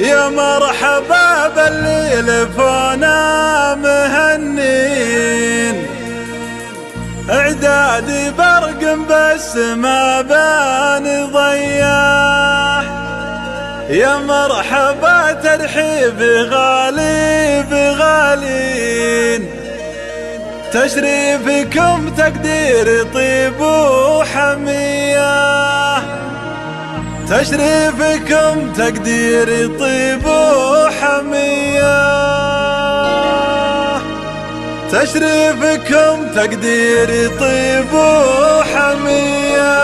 يا مرحبا باللي لفونا مهنين، اعدادي برق بس ما بان ضياح. يا مرحبا ترحيب غالي بغالين، تشريفكم تقدير طيب وحمية، تشريفكم تقدير طيب وحمية، تشريفكم تقدير طيب وحمية.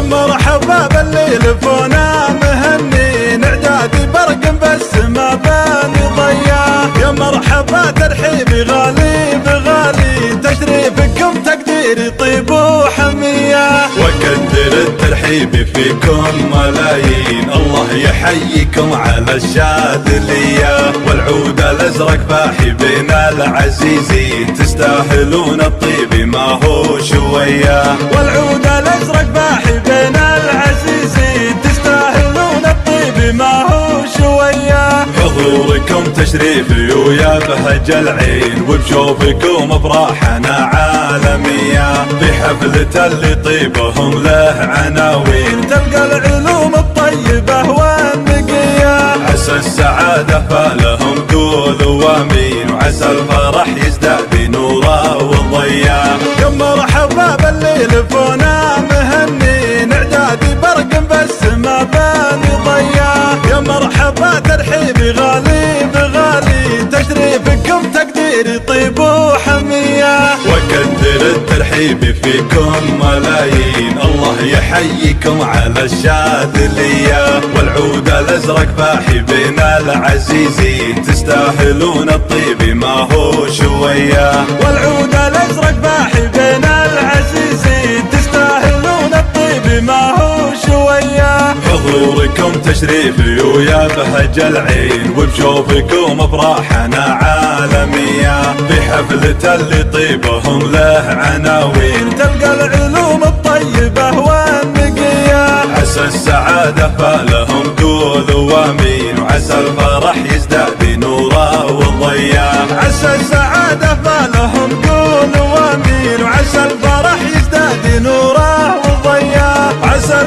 مرحبا باللي لفونا مهنين، اعدادي برق بس ما بان ضياح. يا مرحبا ترحيبي غالي بغالي، تشريفكم تقديري طيب وحمية، وكدر الترحيب فيكم ملايين. الله يحييكم على الشاذلية، والعود الازرق باحي بين العزيزين، تستاهلون الطيب ما هو شوية. والعود الازرق باحي بين العزيزين، تستاهلون الطيب ما هو شوية. حضوركم تشريفي ويا بهج العين، وبشوفكم افراحنا عالمية. في حفلة اللي طيبهم له عناوين، تلقى العلوم الطيبة والنقية. عسى السعادة فالهم قولوا وامين، وعسى الفرح يزداد نوره وضياء. يا مرحبا باللي لفونا مهنين، اعدادي برق بس ما بان ضياء. يا مرحبا ترحيبي غالي بغالي، تشريفكم تقديري طيب وحمية، وكدر الترحيب فيكم ملايين. الله يحييكم على الشاذلية، والعود الازرق باحي بين العزيزين، تستاهلون الطيب ما هو شوية. والعود الازرق باحي بين العزيزين، تستاهلون الطيب ما هو شوية. حضوركم تشريفي ويا بهج العين، وبشوفكم افراحنا عالمية. في حفلة اللي طيبهم له عناوين، تلقى العلوم الطيبة والنقية. عسى السعادة فالهم قولوا وامين، وعسى الفرح يزداد نوره وضياء. عسى السعادة فالهم قولوا وامين، وعسى الفرح يزداد نوره وضياء. عسى